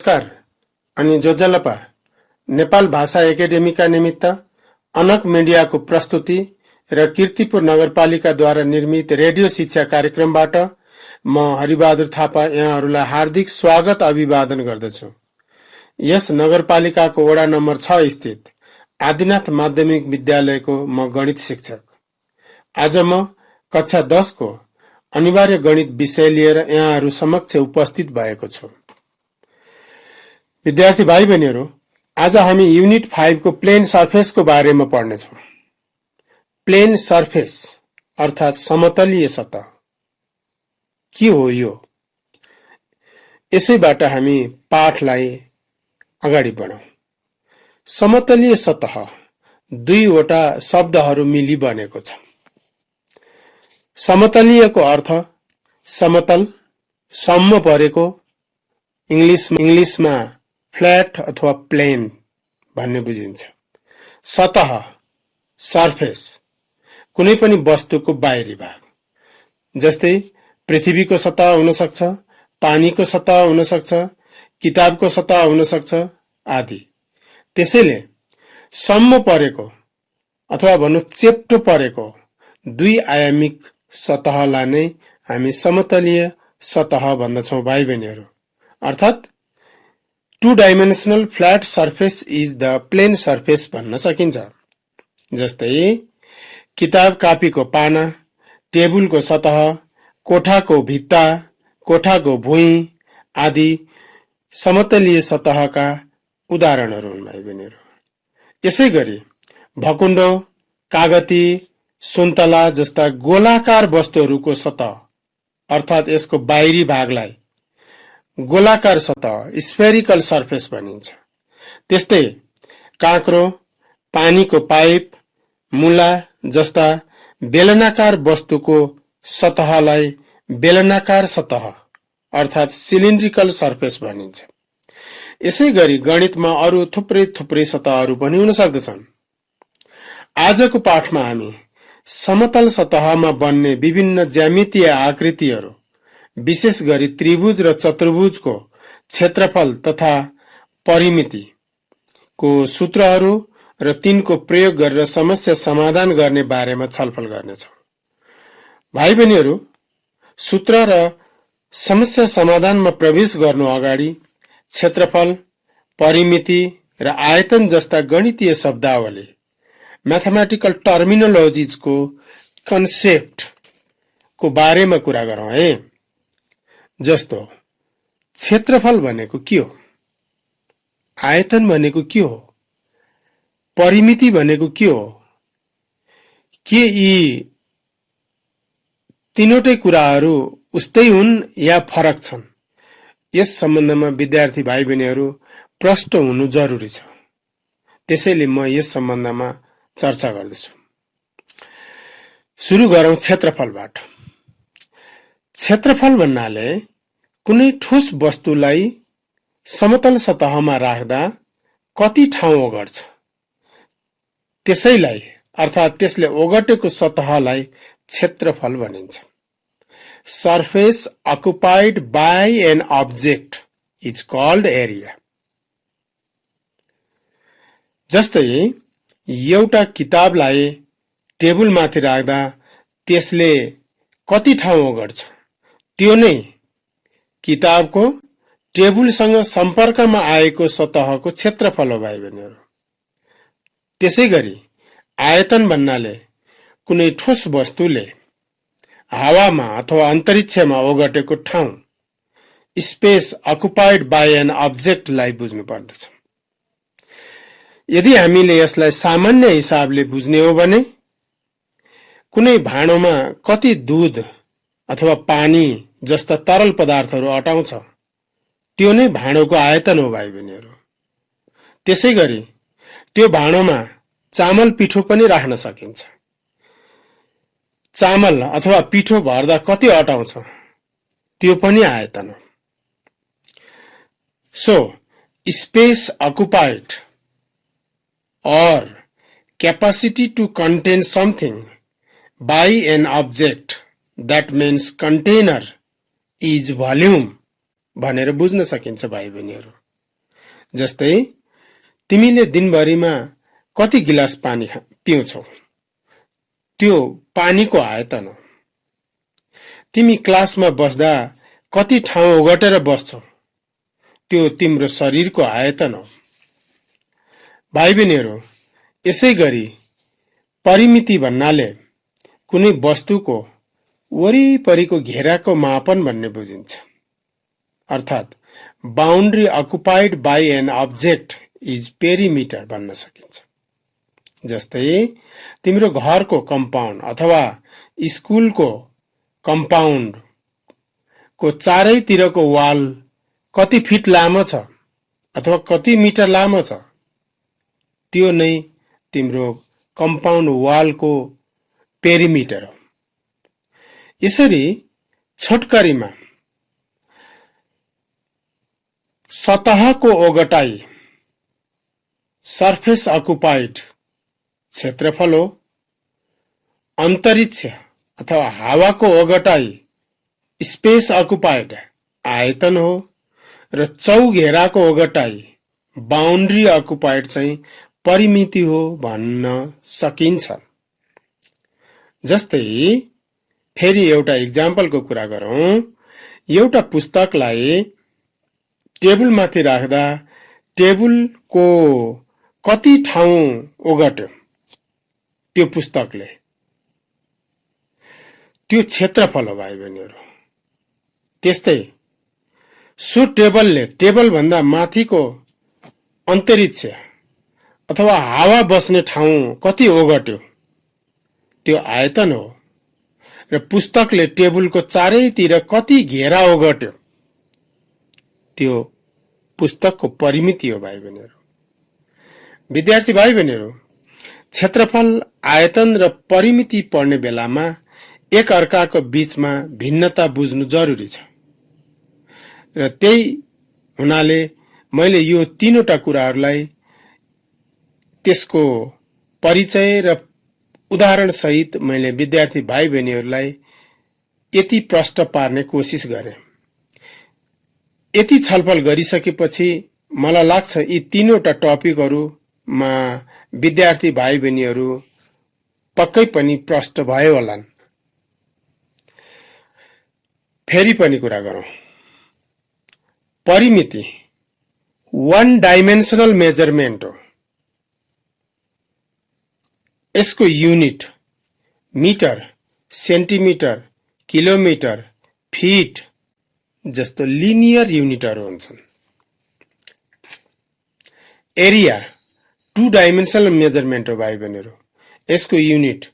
नमस्कार अनि जोजलपा नेपाल भाषा एकेडेमीका निमित्त अनक मिडियाको प्रस्तुति र कीर्तिपुर नगरपालिकाद्वारा निर्मित रेडियो शिक्षा कार्यक्रमबाट म हरिबहादुर थापा यहाँहरूलाई हार्दिक स्वागत अभिवादन गर्दछु। यस नगरपालिकाको वडा नम्बर 6 स्थित आदिनाथ माध्यमिक विद्यालयको म गणित शिक्षक। आज म कक्षा 10 को अनिवार्य गणित विषय लिएर यहाँहरू समक्ष उपस्थित भएको छु। विद्यार्थी भाइ बहिनीहरू, आज हामी युनिट 5 को प्लेन सर्फेसको बारेमा पढ्नेछौँ। प्लेन सर्फेस अर्थात् समतलीय सतह के हो यो? यसैबाट हामी पाठलाई अगाडि बढाउँ। समतलीय सतह दुईवटा शब्दहरू मिली बनेको छ। समतलीयको अर्थ समतल, सम्म परेको, इंग्लिशमा फ्ल्याट अथवा प्लेन भन्ने बुझिन्छ। सतह सर्फेस कुनै पनि वस्तुको बाहिरी भाग, जस्तै पृथ्वीको सतह हुन सक्छ, पानीको सतह हुन सक्छ, किताबको सतह हुन सक्छ आदि। त्यसैले सम्म परेको अथवा भनौं चेप्टो परेको दुई आयामिक सतहलाई नै हामी समतलीय सतह भन्दछौं भाइ बहिनीहरू। अर्थात् 2-dimensional flat surface is the plane surface भन्न सकिन्छ। जस्तै किताब कापीको पाना, टेबुलको सतह, कोठाको भित्ता, कोठाको भुइँ आदि समतलीय सतहका उदाहरणहरू हुन् भाइ बहिनीहरू। यसैगरी भकुण्डो, कागती, सुन्तला जस्ता गोलाकार वस्तुहरूको सतह अर्थात् यसको बाहिरी भागलाई गोलाकार सतह स्फेरिकल सर्फेस भनिन्छ। त्यस्तै काँक्रो, पानीको पाइप, मुला जस्ता बेलनाकार वस्तुको सतहलाई बेलनाकार सतह अर्थात् सिलिन्ड्रिकल सर्फेस भनिन्छ। यसैगरी गणितमा अरू थुप्रै सतहहरू पनि हुन सक्दछन्। आजको पाठमा हामी समतल सतहमा बन्ने विभिन्न ज्यामितीय आकृतिहरू, विशेष गरी त्रिभुज र चतुर्भुजको क्षेत्रफल तथा परिमितिको सूत्रहरू र तिनको प्रयोग गरेर समस्या समाधान गर्ने बारेमा छलफल गर्नेछौँ। भाइ बहिनीहरू, सूत्र र समस्या समाधानमा प्रवेश गर्नु अगाडि क्षेत्रफल, परिमिति र आयतन जस्ता गणितीय शब्दावली म्याथमेटिकल टर्मिनोलोजिजको कन्सेप्टको बारेमा कुरा गरौँ है। जस्तो क्षेत्रफल भनेको के हो, आयतन भनेको के हो, परिमिति भनेको के हो, के यी तीनवटै कुराहरू उस्तै हुन् या फरक छन्? यस सम्बन्धमा विद्यार्थी भाइ बहिनीहरू प्रष्ट हुनु जरुरी छ। त्यसैले म यस सम्बन्धमा चर्चा गर्दछु। सुरु गरौँ क्षेत्रफलबाट। क्षेत्रफल भन्नाले कुनै ठोस वस्तुलाई समतल सतहमा राख्दा कति ठाउँ ओगट्छ त्यसैलाई अर्थात् त्यसले ओगटेको सतहलाई क्षेत्रफल भनिन्छ। Surface occupied by an object is called area. जस्तै एउटा किताबलाई टेबुलमाथि राख्दा त्यसले कति ठाउँ ओगट्छ त्यो नै किताबको टेबुलसँग सम्पर्कमा आएको सतहको क्षेत्रफल हो भाइ बहिनीहरू। त्यसैगरी आयतन भन्नाले कुनै ठोस वस्तुले हावामा अथवा अन्तरिक्षमा ओगटेको ठाउँ, स्पेस अकुपाइड बाय एन अब्जेक्टलाई बुझ्नु पर्दछ। यदि हामीले यसलाई सामान्य हिसाबले बुझ्ने हो भने कुनै भाँडोमा कति दूध अथवा पानी जस्ता तरल पदार्थहरू अटाउँछ त्यो नै भाँडोको आयतन हो भाइ बहिनीहरू। त्यसैगरी त्यो भाँडोमा चामल पिठो पनि राख्न सकिन्छ। चामल अथवा पिठो भर्दा कति अटाउँछ त्यो पनि आयतन हो। So space occupied or capacity to contain something by an object, that means container, is volume भनेर बुझ्न सकिन्छ भाइ बहिनीहरू। जस्तै तिमीले दिनभरिमा कति गिलास पानी पिउँछौ, त्यो पानीको आयतन हो। तिमी क्लासमा बस्दा कति ठाउँ ओगटेर बस्छौ, त्यो तिम्रो शरीरको आयतन हो। भाइ बहिनीहरू, यसै गरी परिमिति भन्नाले कुनै वस्तुको वरिपरिको घेराको मापन भन्ने बुझिन्छ। अर्थात् boundary occupied by an object is perimeter भन्न सकिन्छ। जस्तै तिम्रो घरको कम्पाउन्ड अथवा स्कुलको कम्पाउन्ड को चारैतिरको वाल कति फिट लामो छ अथवा कति मिटर लामो छ, त्यो नै तिम्रो कम्पाउन्ड वालको पेरिमिटर हो। यसरी छोटकरीमा सतहको ओगटाइ सर्फेस अकुपाइड क्षेत्रफल हो, अन्तरिक्ष अथवा हावाको ओगटाइ स्पेस अकुपाइड आयतन हो र चौघेराको ओगटाइ बाउन्ड्री अकुपाइड चाहिँ परिमिति हो भन्न सकिन्छ। जस्तै फेरि एउटा इक्जाम्पलको कुरा गरौँ। एउटा पुस्तकलाई टेबलमाथि राख्दा टेबलको कति ठाउँ ओगट्यो त्यो पुस्तकले, त्यो क्षेत्रफल हो भाइ बहिनीहरू। त्यस्तै सो टेबलले टेबल भन्दा माथिको अन्तरिक्ष अथवा हावा बस्ने ठाउँ कति ओगट्यो, त्यो आयतन हो। र पुस्तकले टेबलको चारैतिर कति घेरा ओगट्यो, त्यो पुस्तकको परिमिति हो भाइ बहिनीहरू। विद्यार्थी भाइ बहिनीहरू, क्षेत्रफल, आयतन र परिमिति पढ्ने बेलामा एक अर्काको बीचमा भिन्नता बुझ्नु जरुरी छ र त्यही हुनाले मैले यो तीनवटा कुराहरूलाई त्यसको परिचय र उदाहरण सहित मैले विद्यार्थी भाइ बहिनीहरूलाई यति प्रष्ट पार्ने कोसिस गरे। यति छलफल गरिसकेपछि मलाई लाग्छ यी तीनवटा टपिकहरूमा विद्यार्थी भाइ बहिनीहरू पक्कै पनि प्रष्ट भयो होलान्। फेरि पनि कुरा गरौँ। परिमिति वन डाइमेन्सनल मेजरमेन्ट हो। यसको unit metre, centimetre, kilometre, feet जस्तो लिनियर युनिटहरू हुन्छन्। एरिया टू डाइमेन्सनल मेजरमेन्ट हो भाइ बहिनीहरू। यसको unit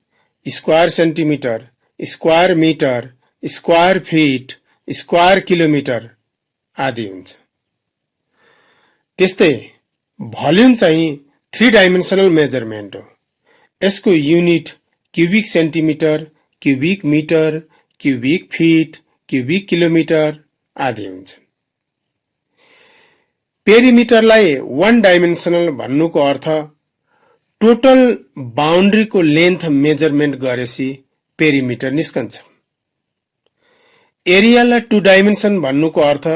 square centimetre, square metre, square feet, square kilometre आदि हुन्छ। त्यस्तै भोल्युम चाहिँ थ्री डाइमेन्सनल मेजरमेन्ट हो। यसको unit cubic centimetre, cubic metre, cubic feet, cubic kilometre आदि हुन्छ। पेरिमिटरलाई वन डाइमेन्सनल भन्नुको अर्थ टोटल बाउन्ड्रीको लेन्थ मेजरमेन्ट गरेपछि पेरिमिटर निस्कन्छ। एरियालाई टू डाइमेन्सन भन्नुको अर्थ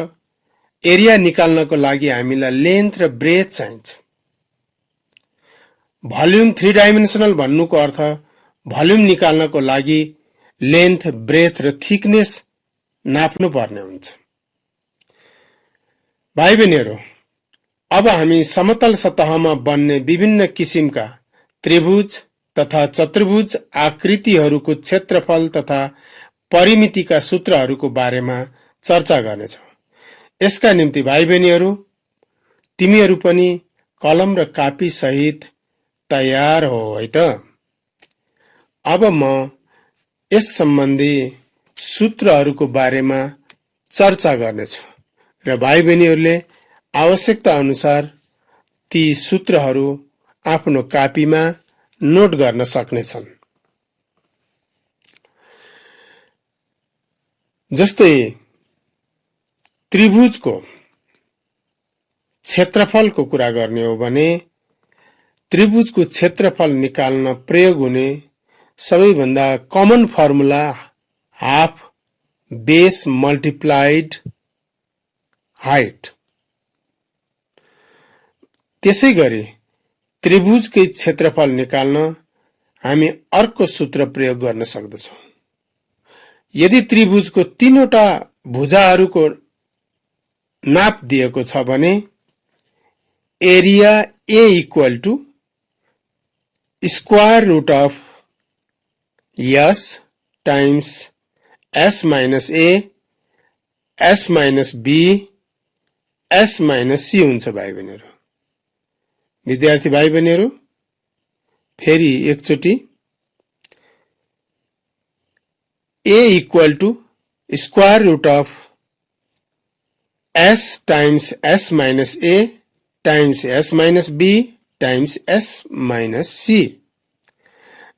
एरिया निकाल्नको लागि हामीलाई लेन्थ र ब्रेथ चाहिन्छ। भोल्युम थ्री डाइमेन्सनल भन्नुको अर्थ भोल्युम निकाल्नको लागि लेन्थ, ब्रेथ र थिकनेस नाप्नु पर्ने हुन्छ। भाइ बहिनीहरू, अब हामी समतल सतहमा बन्ने विभिन्न किसिमका त्रिभुज तथा चतुर्भुज आकृतिहरूको क्षेत्रफल तथा परिमितिका सूत्रहरूको बारेमा चर्चा गर्नेछौँ। यसका निम्ति भाइ बहिनीहरू, तिमीहरू पनि कलम र कापी सहित तयार हो है त? अब म यस सम्बन्धी सूत्रहरूको बारेमा चर्चा गर्नेछु र भाइ बहिनीहरूले आवश्यकता अनुसार ती सूत्रहरू आफ्नो कापीमा नोट गर्न सक्नेछन्। जस्तै त्रिभुजको क्षेत्रफलको कुरा गर्ने हो भने त्रिभुजको क्षेत्रफल निकाल्न प्रयोग हुने सबैभन्दा common formula half base multiplied height. त्यसैगरी त्रिभुजकै क्षेत्रफल निकाल्न हामी अर्को सूत्र प्रयोग गर्न सक्दछौं। यदि त्रिभुजको तीनवटा भुजाहरूको नाप दिएको छ भने area A equal to square root of S times S minus A S minus B S minus C हुन्छ भाइ बहिनीहरू। विद्यार्थी भाइ बहिनीहरू फेरि एकचोटि A equal to square root of S times S minus A times S minus B times S minus C,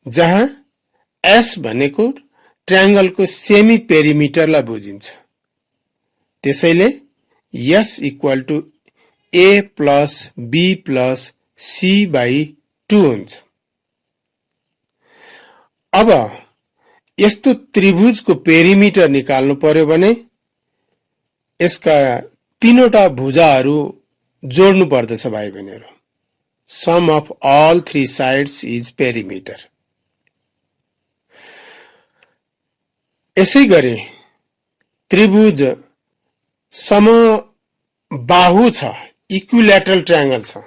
जहाँ S भनेको ट्रायंगलको सेमी पेरिमिटरलाई बुझिन्छ। त्यसैले S equal to A plus B plus C by 2 हुन्छ। अब यस्तो त्रिभुजको पेरिमिटर निकाल्नु पर्यो भने यसका तीनवटा भुजाहरू जोड्नु पर्दछ भाइ बहिनीहरू। Sum of all three sides is perimeter. यसैगरी त्रिभुज समबाहु छ, इक्विल्याटरल ट्रायंगल छ,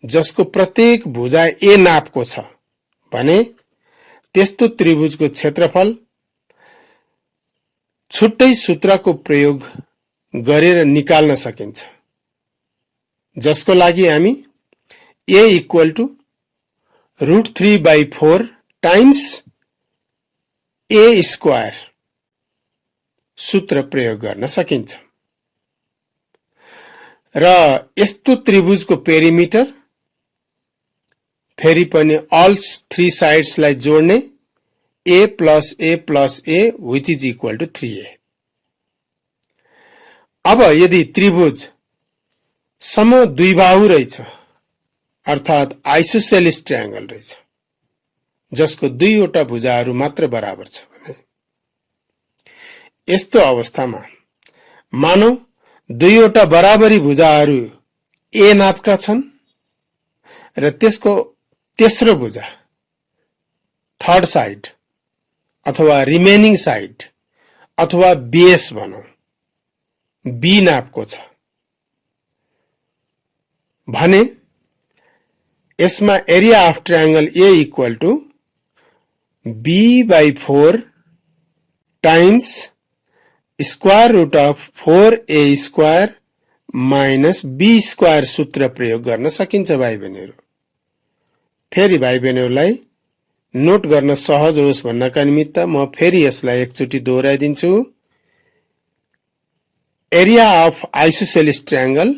जसको प्रत्येक भुजा A नापको छ भने त्यस्तो त्रिभुजको क्षेत्रफल छुट्टै सूत्रको प्रयोग गरेर निकाल्न सकिन्छ, जसको लागि हामी A equal to √3/4 times A square सूत्र प्रयोग गर्न सकिन्छ। र यस्तो त्रिभुजको पेरिमिटर फेरि पनि अल थ्री साइड्सलाई जोड्ने A plus A plus A which is equal to 3A। अब यदि त्रिभुज समद्विबाहु रहेछ अर्थात आइसोसेलिस ट्रायंगल रहेछ, जसको दुईवटा भुजाहरू मात्र बराबर छ भने यस्तो अवस्थामा मानौ दुईवटा बराबरी भुजाहरू A नापका छन् र त्यसको तेस्रो भुजा थर्ड साइड अथवा रिमेनिङ साइड अथवा बेस भनौं B नापको छ भने यसमा area of triangle A equal to B/4 times square root of 4A square minus B square सूत्र प्रयोग गर्न सकिन्छ भाइ बहिनीहरू। फेरि भाइ बहिनीहरूलाई नोट गर्न सहज होस् भन्नका निमित्त म फेरि यसलाई एकचोटि दोहोर्याइदिन्छु। Area of isosceles triangle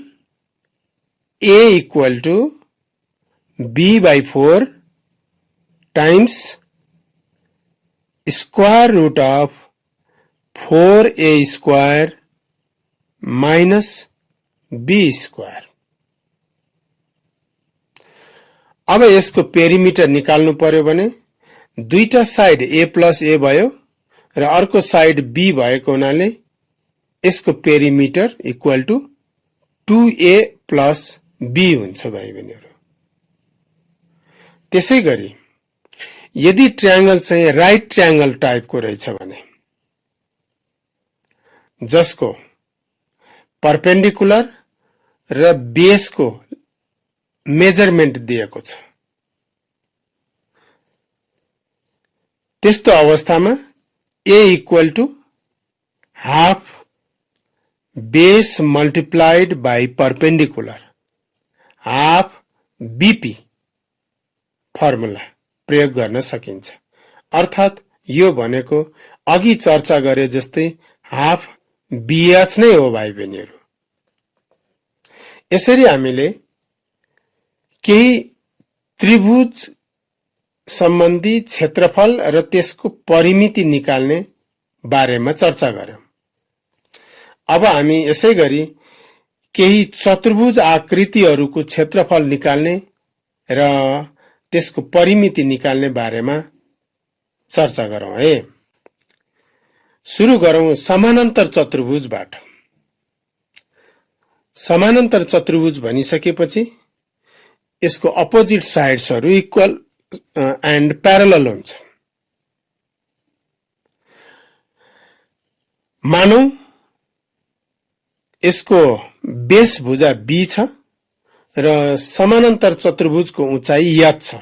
A equal to B/4 times square root of 4A square minus B square. अब यसको पेरिमिटर निकाल्नु पर्यो भने दुईटा साइड A प्लस A भयो र अर्को साइड B भएको हुनाले यसको perimeter equal to 2A plus B हुन्छ भाइ बहिनीहरू। त्यसैगरी यदि ट्रायंगल चाहिँ राइट ट्रायंगल टाइपको रहेछ भने जसको परपेंडिकुलर र बेसको मेजरमेन्ट दिएको छ, त्यस्तो अवस्थामा A equal to half base multiplied by perpendicular half BP formula प्रयोग गर्न सकिन्छ। अर्थात यो भनेको अघि चर्चा गरे जस्तै हाफ BH नै हो भाइ बहिनीहरू। यसरी हामीले केही त्रिभुज सम्बन्धी क्षेत्रफल र त्यसको परिमिति निकाल्ने बारेमा चर्चा गर्यौं। अब हामी यसैगरी केही चतुर्भुज आकृतिहरूको क्षेत्रफल निकाल्ने र त्यसको परिमिति निकाल्ने बारेमा चर्चा गरौं है। सुरु गरौं समानान्तर चतुर्भुजबाट। समानान्तर चतुर्भुज भनिसकेपछि यसको अपोजिट साइड्सहरु इक्वल एन्ड प्यारलल हुन्छ। मानौ यसको बेस भुजा बी छ र समानान्तर चतुर्भुजको उचाइ h छ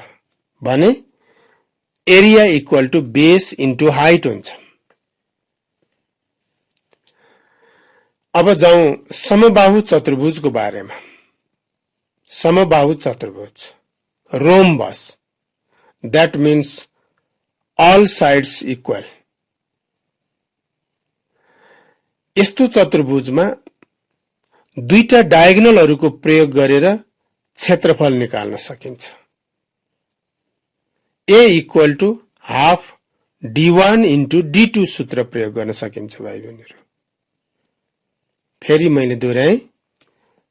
भने area equal to base into height हुन्छ। अब जाउँ समबाहु चतुर्भुजको बारेमा। समबाहु चतुर्भुज rhombus that means all sides equal। यस्तो चतुर्भुजमा दुईटा डायगोनलहरुको प्रयोग गरेर क्षेत्रफल निकाल्न सकिन्छ। a equal to half d1 into d2 सूत्र प्रयोग गर्न सकिन्छ भाइ बहिनीहरु। फेरि मैले दोहोर्याएँ,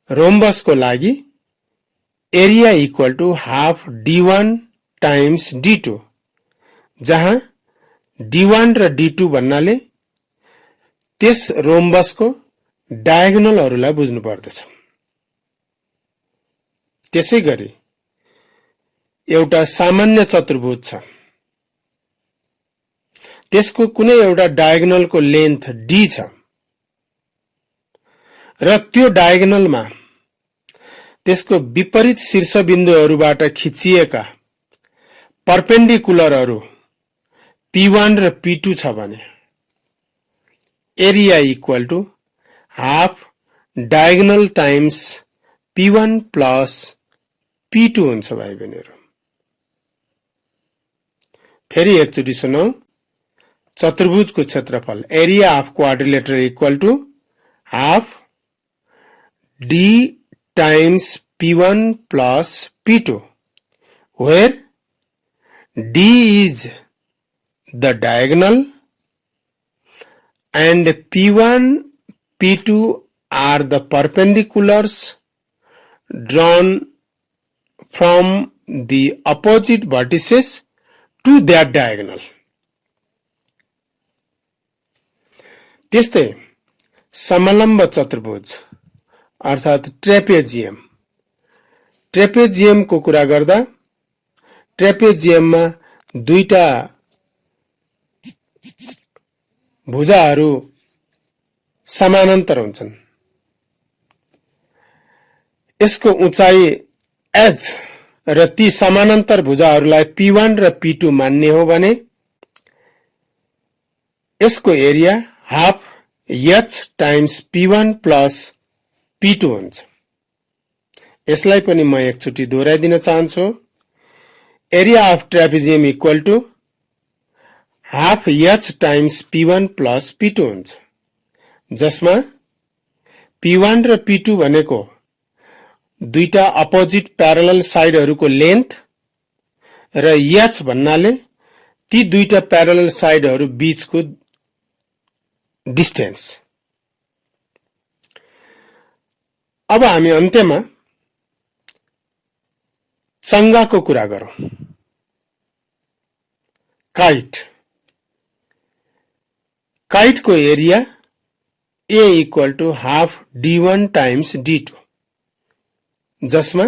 रोम्बसको लागि area equal to half d1 times d2, जहाँ d1 र d2 भन्नाले त्यस रोम्बसको डायगोनलहरुलाई बुझ्नु पर्दछ। त्यसैगरी एउटा सामान्य चतुर्भुज छ, त्यसको कुनै एउटा डायगोनलको लेन्थ d छ र त्यो डायगोनलमा त्यसको विपरीत शीर्षबिन्दुहरुबाट खिचिएका परपेन्डिकुलरहरु p1 र p2 छ भने area equal to half diagonal times p1 plus p2 हुन्छ भाइ बहिनीहरु। फेरि एकचोटी सुनौ, चतुर्भुजको क्षेत्रफल area of quadrilateral equal to half d times p1 plus p2, where d is the diagonal and p1 p2 are the perpendiculars drawn from the opposite vertices to that diagonal। त्यस्तै समलम्ब चतुर्भुज अर्थात ट्रेपेजियम। ट्रेपेजियमको कुरा गर्दा ट्रेपेजियममा दुईटा भुजाहरू समानान्तर हुन्छन्। यसको उचाइ h र ती समानान्तर भुजाहरूलाई p1 र p2 मान्ने हो भने यसको area half h times p1 plus p2 हुन्छ। यसलाई पनि म एकचोटी दोहोर्याइदिन चाहन्छु। Area of trapezium equal to half h times p1 plus p2 हुन्छ, जसमा p1 र p2 भनेको दुईटा अपोजिट प्यारलल साइडहरुको लेन्थ र h भन्नाले ती दुईटा प्यारलल साइडहरु बीचको डिस्टेन्स। अब हामी अन्त्यमा चंगाको कुरा गरौं। काइट। काइटको area a equal to half d1 times d2, जसमा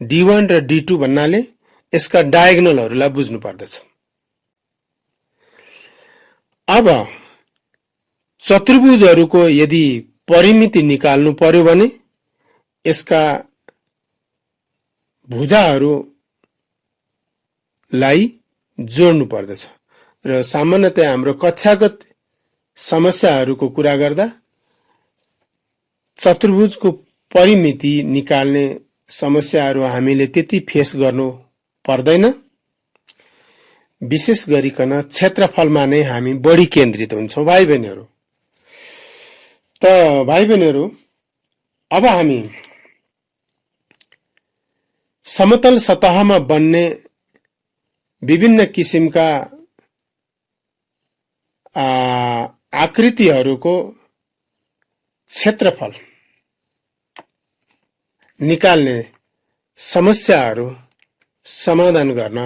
d1 र d2 भन्नाले यसका डायगोनलहरुलाई बुझ्नु पर्दछ। अब चतुर्भुजहरुको यदि परिमिति निकाल्नु पर्यो भने यसका भुजाहरूलाई जोड्नु पर्दछ र सामान्यतया हाम्रो कक्षागत समस्याहरूको कुरा गर्दा चतुर्भुजको परिमिति निकाल्ने समस्याहरू हामीले त्यति फेस गर्नु पर्दैन। विशेष गरिकन क्षेत्रफलमा नै हामी बढी केन्द्रित हुन्छौं भाइ बहिनीहरु। त भाइ बहिनीहरु, अब हामी समतल सतहमा बन्ने विभिन्न किसिमका आकृतिहरूको क्षेत्रफल निकाल्ने समस्याहरू समाधान गर्न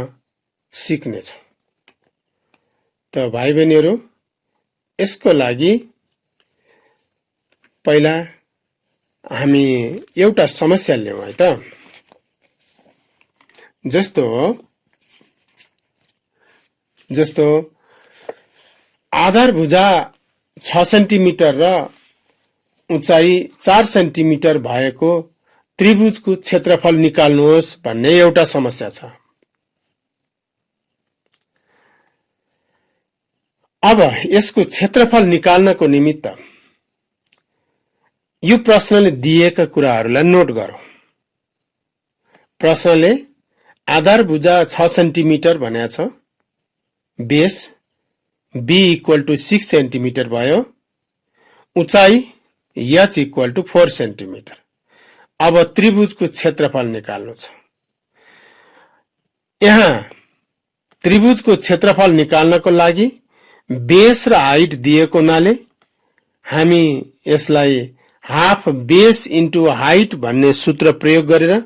सिक्नेछौं। त भाइ बहिनीहरु, यसको लागि पहिला हामी एउटा समस्या लियौं है त। जस्तो आधार भुजा 6 सेन्टिमिटर र उचाइ 4 सेन्टिमिटर भएको त्रिभुजको क्षेत्रफल निकाल्नुहोस् भन्ने एउटा समस्या छ। अब यसको क्षेत्रफल निकाल्नको निमित्त यो प्रश्नले दिएका कुराहरूलाई नोट गरौँ। प्रश्नले आधार भुजा 6 सेन्टिमिटर भनेको छ, बेस b = 6 सेन्टिमिटर भयो, उचाइ h = 4 सेन्टिमिटर। अब त्रिभुजको क्षेत्रफल निकाल्नु छ। यहाँ त्रिभुजको क्षेत्रफल निकाल्नको लागि बेस र हाइट दिएको हुनाले हामी यसलाई हाफ बेस इन्टु हाइट भन्ने सूत्र प्रयोग गरेर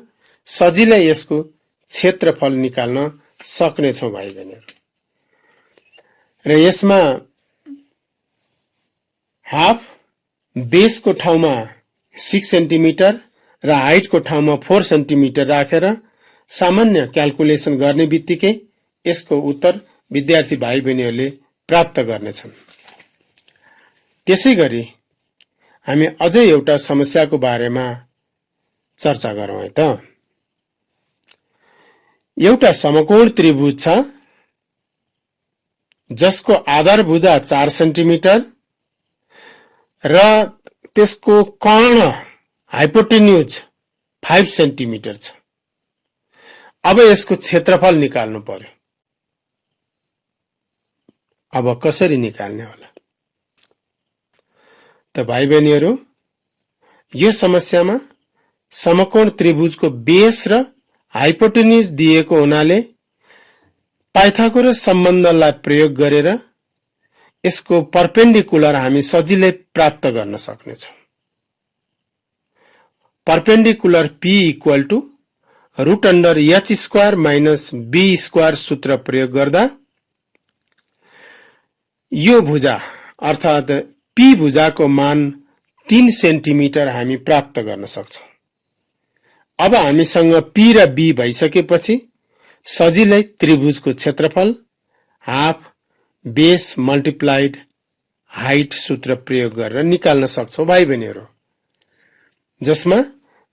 सजिलै यसको क्षेत्रफल निकाल्न सक्नेछौँ भाइ बहिनीहरू। र यसमा हाफ बेसको ठाउँमा 6 सेन्टिमिटर र हाइटको ठाउँमा 4 सेन्टिमिटर राखेर सामान्य क्याल्कुलेसन गर्ने बित्तिकै यसको उत्तर विद्यार्थी भाइ बहिनीहरूले प्राप्त गर्नेछन्। त्यसैगरी हामी अझै एउटा समस्याको बारेमा चर्चा गरौँ है त। एउटा समकोण त्रिभुज छ जसको आधार भुजा 4 सेन्टिमिटर र त्यसको कर्ण हाइपोटेन्युज 5 सेन्टिमिटर छ। अब यसको क्षेत्रफल निकाल्नु पर्यो। अब कसरी निकाल्ने होला त भाइ बहिनीहरू? यो समस्यामा समकोण त्रिभुजको बेस र हाइपोटेन्युज दिएको हुनाले पाइथागोरस सम्बन्धलाई प्रयोग गरेर यसको परपेन्डिकुलर हामी सजिलै प्राप्त गर्न सक्नेछौँ। परपेन्डिकुलर p = √h² - b² सूत्र प्रयोग गर्दा यो भुजा अर्थात् p भुजाको मान 3 सेन्टिमिटर हामी प्राप्त गर्न सक्छौँ। अब हामीसँग p र b भइसकेपछि सजिलै त्रिभुजको क्षेत्रफल हाफ बेस मल्टिप्लाइड हाइट सूत्र प्रयोग गरेर निकाल्न सक्छौँ भाइ बहिनीहरू, जसमा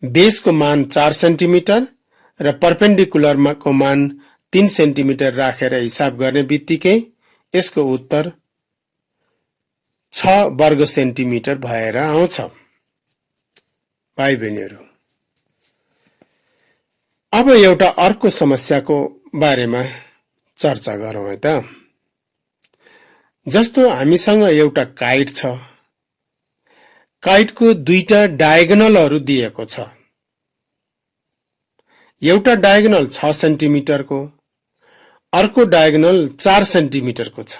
बेसको मान 4 सेन्टिमिटर र परपेन्डिकुलरको मान 3 सेन्टिमिटर राखेर हिसाब गर्ने बित्तिकै यसको उत्तर 6 वर्ग सेन्टिमिटर भएर आउँछ भाइ बहिनीहरू। अब एउटा अर्को समस्याको बारेमा चर्चा गरौँ है त। जस्तो हामीसँग एउटा काइट छ। काइटको दुईटा डायगोनलहरू दिएको छ। एउटा डायगोनल 6 सेन्टिमिटरको, अर्को डायगोनल 4 सेन्टिमिटरको छ।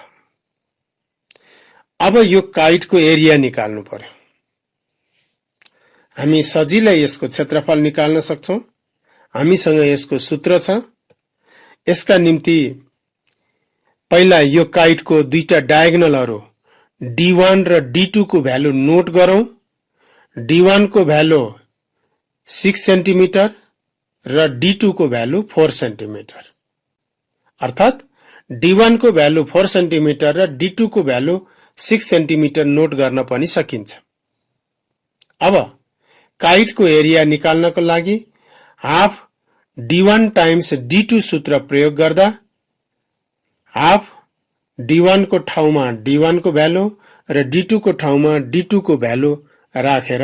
अब यो काइटको एरिया निकाल्नु पर्यो। हामी सजिलै यसको क्षेत्रफल निकाल्न सक्छौँ। हामीसँग यसको सूत्र छ। यसका निम्ति पहिला यो काइटको दुईटा डायगोनलहरू d1 र d2 को भ्यालु नोट गरौँ। d1 को भ्यालु 6 सेन्टिमिटर र d2 को भ्यालु 4 सेन्टिमिटर, अर्थात् d1 को भ्यालु 4 सेन्टिमिटर र d2 को भ्यालु 6 सेन्टिमिटर नोट गर्न पनि सकिन्छ। अब काइटको एरिया निकाल्नको लागि हाफ d1 टाइम्स d2 सूत्र प्रयोग गर्दा हाफ d1 को ठाउँमा d1 को भ्यालु र d2 को ठाउँमा d2 को भ्यालु राखेर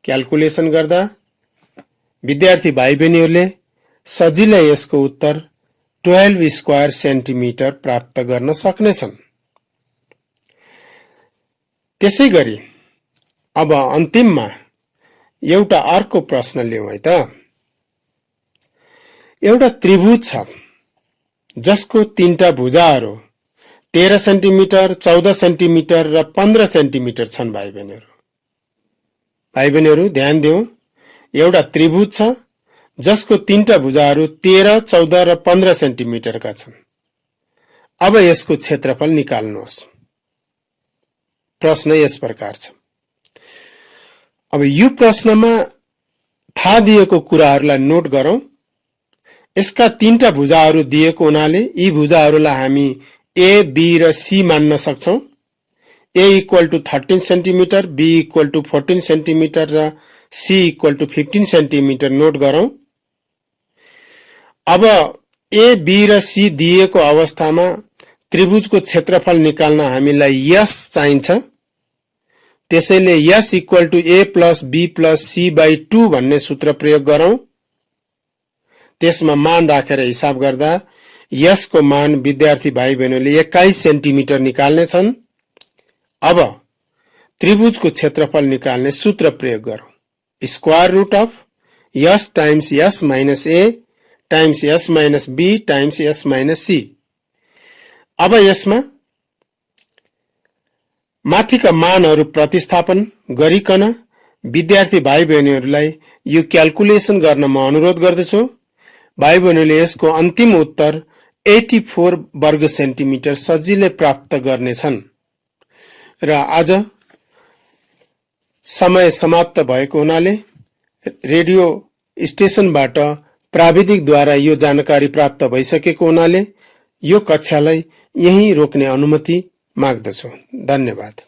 क्याल्कुलेसन गर्दा विद्यार्थी भाइ बहिनीहरूले सजिलै यसको उत्तर 12 स्क्वायर सेन्टिमिटर प्राप्त गर्न सक्नेछन्। त्यसैगरी अब अन्तिममा एउटा अर्को प्रश्न लिउँ है त। एउटा त्रिभुज छ जसको तीनटा भुजाहरू 13 सेन्टिमिटर, 14 सेन्टिमिटर र 15 सेन्टिमिटर छन् भाइ बहिनीहरू। भाइ बहिनीहरू ध्यान दिउँ, एउटा त्रिभुज छ जसको तीनटा भुजाहरू 13, 14 र 15 सेन्टिमिटरका छन्। अब यसको क्षेत्रफल निकाल्नुहोस्। प्रश्न यस प्रकार छ। अब यो प्रश्नमा थाहा दिएको कुराहरूलाई नोट गरौँ। यसका 3टा भुजाहरू दिएको हुनाले यी भुजाहरूलाई हामी A, B र C मान्न सक्छौं। A = 13 सेन्टिमिटर, B = 14 सेन्टिमिटर र C = 15 सेन्टिमिटर नोट गरौं। अब A, B र C दिएको अवस्थामा त्रिभुजको क्षेत्रफल निकाल्न हामीलाई S चाहिन्छ। त्यसैले S = A + B + C/2 भन्ने सूत्र प्रयोग गरौं। त्यसमा मान राखेर हिसाब गर्दा S को मान विद्यार्थी भाइ बहिनीले 21 सेन्टिमिटर निकाल्ने छन्। अब त्रिभुजको क्षेत्रफल निकाल्ने सूत्र प्रयोग गरौं। √ S times S - A times S - B times S - C। अब यसमा माथिका मानहरू प्रतिस्थापन गरिकन विद्यार्थी भाइ बहिनीहरूलाई यो क्याल्कुलेसन गर्न म अनुरोध गर्दछु। भाइ बहिनीले यसको अन्तिम उत्तर 84 वर्ग सेन्टिमिटर सजिलै प्राप्त गर्नेछन्। र आज समय समाप्त भएको हुनाले रेडियो स्टेशनबाट प्राविधिकद्वारा यो जानकारी प्राप्त भइसकेको हुनाले यो कक्षालाई यही रोक्ने अनुमति माग्दछु। धन्यवाद।